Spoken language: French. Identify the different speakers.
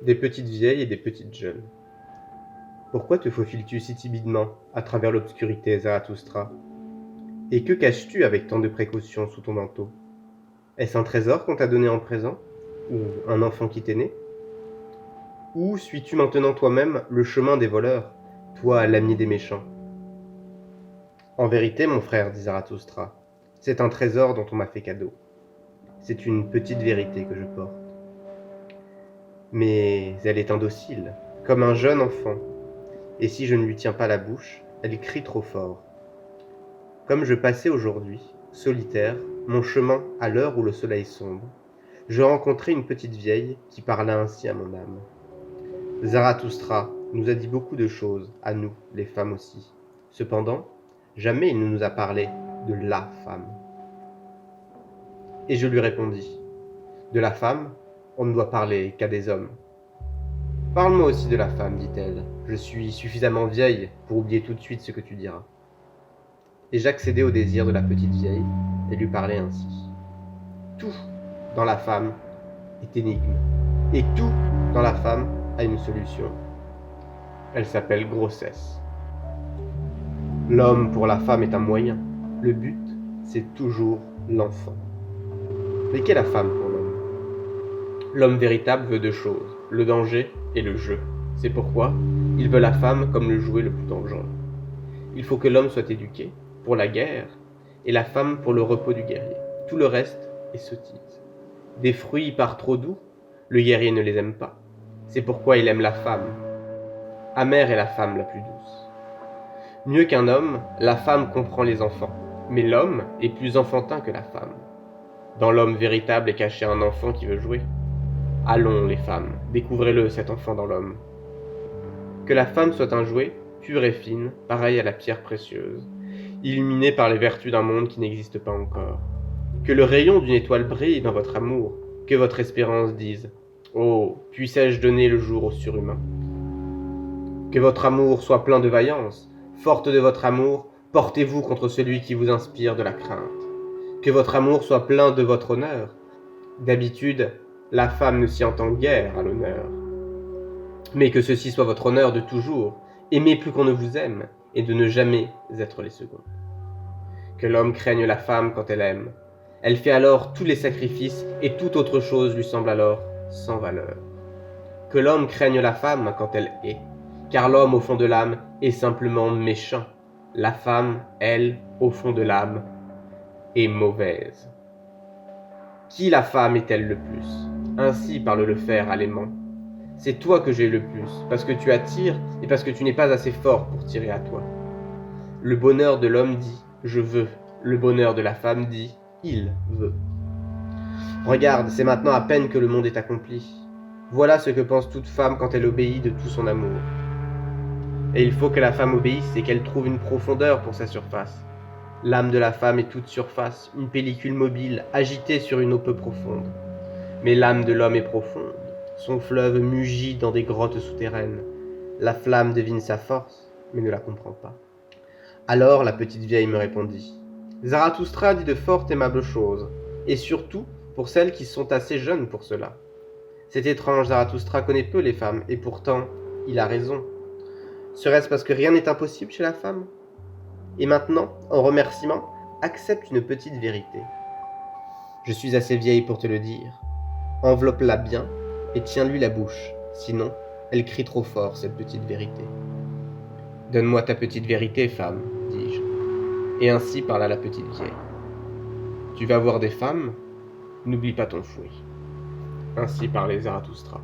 Speaker 1: des petites vieilles et des petites jeunes. Pourquoi te faufiles-tu si timidement à travers l'obscurité, Zarathustra? Et que caches-tu avec tant de précaution sous ton manteau? Est-ce un trésor qu'on t'a donné en présent? Ou un enfant qui t'est né? Ou suis-tu maintenant toi-même le chemin des voleurs, toi l'ami des méchants? En vérité, mon frère, dit Zarathustra, c'est un trésor dont on m'a fait cadeau. C'est une petite vérité que je porte. Mais elle est indocile, comme un jeune enfant, et si je ne lui tiens pas la bouche, elle crie trop fort. Comme je passais aujourd'hui, solitaire, mon chemin à l'heure où le soleil sombre, je rencontrai une petite vieille qui parla ainsi à mon âme. Zarathustra nous a dit beaucoup de choses, à nous, les femmes aussi. Cependant, jamais il ne nous a parlé de la femme. Et je lui répondis, de la femme, on ne doit parler qu'à des hommes. Parle-moi aussi de la femme, dit-elle. Je suis suffisamment vieille pour oublier tout de suite ce que tu diras. Et j'accédai au désir de la petite vieille et lui parlai ainsi. Tout dans la femme est énigme, et tout dans la femme a une solution. Elle s'appelle grossesse. L'homme pour la femme est un moyen. Le but, c'est toujours l'enfant. Mais qu'est la femme pour l'homme? L'homme véritable veut deux choses, le danger et le jeu. C'est pourquoi il veut la femme comme le jouet le plus dangereux. Il faut que l'homme soit éduqué pour la guerre et la femme pour le repos du guerrier. Tout le reste est sottise. Des fruits par trop doux, le guerrier ne les aime pas. C'est pourquoi il aime la femme. Amère est la femme la plus douce. Mieux qu'un homme, la femme comprend les enfants, mais l'homme est plus enfantin que la femme. Dans l'homme véritable est caché un enfant qui veut jouer. Allons, les femmes, découvrez-le, cet enfant dans l'homme. Que la femme soit un jouet, pure et fine, pareil à la pierre précieuse, illuminée par les vertus d'un monde qui n'existe pas encore. Que le rayon d'une étoile brille dans votre amour, que votre espérance dise « Oh, puissais-je donner le jour au surhumain ?» Que votre amour soit plein de vaillance, forte de votre amour, portez-vous contre celui qui vous inspire de la crainte. Que votre amour soit plein de votre honneur. D'habitude, la femme ne s'y entend guère à l'honneur. Mais que ceci soit votre honneur de toujours, aimer plus qu'on ne vous aime, et de ne jamais être les seconds. Que l'homme craigne la femme quand elle aime. Elle fait alors tous les sacrifices, et toute autre chose lui semble alors sans valeur. Que l'homme craigne la femme quand elle est, car l'homme au fond de l'âme est simplement méchant. La femme, elle, au fond de l'âme, est mauvaise. Qui la femme est-elle le plus? Ainsi parle le fer à l'aimant. C'est toi que j'ai le plus, parce que tu attires et parce que tu n'es pas assez fort pour tirer à toi. Le bonheur de l'homme dit « je veux », le bonheur de la femme dit « il veut ». Regarde, c'est maintenant à peine que le monde est accompli. Voilà ce que pense toute femme quand elle obéit de tout son amour. Et il faut que la femme obéisse et qu'elle trouve une profondeur pour sa surface. L'âme de la femme est toute surface, une pellicule mobile, agitée sur une eau peu profonde. Mais l'âme de l'homme est profonde, son fleuve mugit dans des grottes souterraines. La flamme devine sa force, mais ne la comprend pas. Alors la petite vieille me répondit. Zarathustra dit de fort aimables choses, et surtout pour celles qui sont assez jeunes pour cela. C'est étrange, Zarathustra connaît peu les femmes, et pourtant, il a raison. Serait-ce parce que rien n'est impossible chez la femme? Et maintenant, en remerciement, accepte une petite vérité. Je suis assez vieille pour te le dire. Enveloppe-la bien et tiens-lui la bouche, sinon elle crie trop fort, cette petite vérité. Donne-moi ta petite vérité, femme, dis-je. Et ainsi parla la petite vieille. Tu vas voir des femmes, n'oublie pas ton fouet. Ainsi parlait Zarathustra.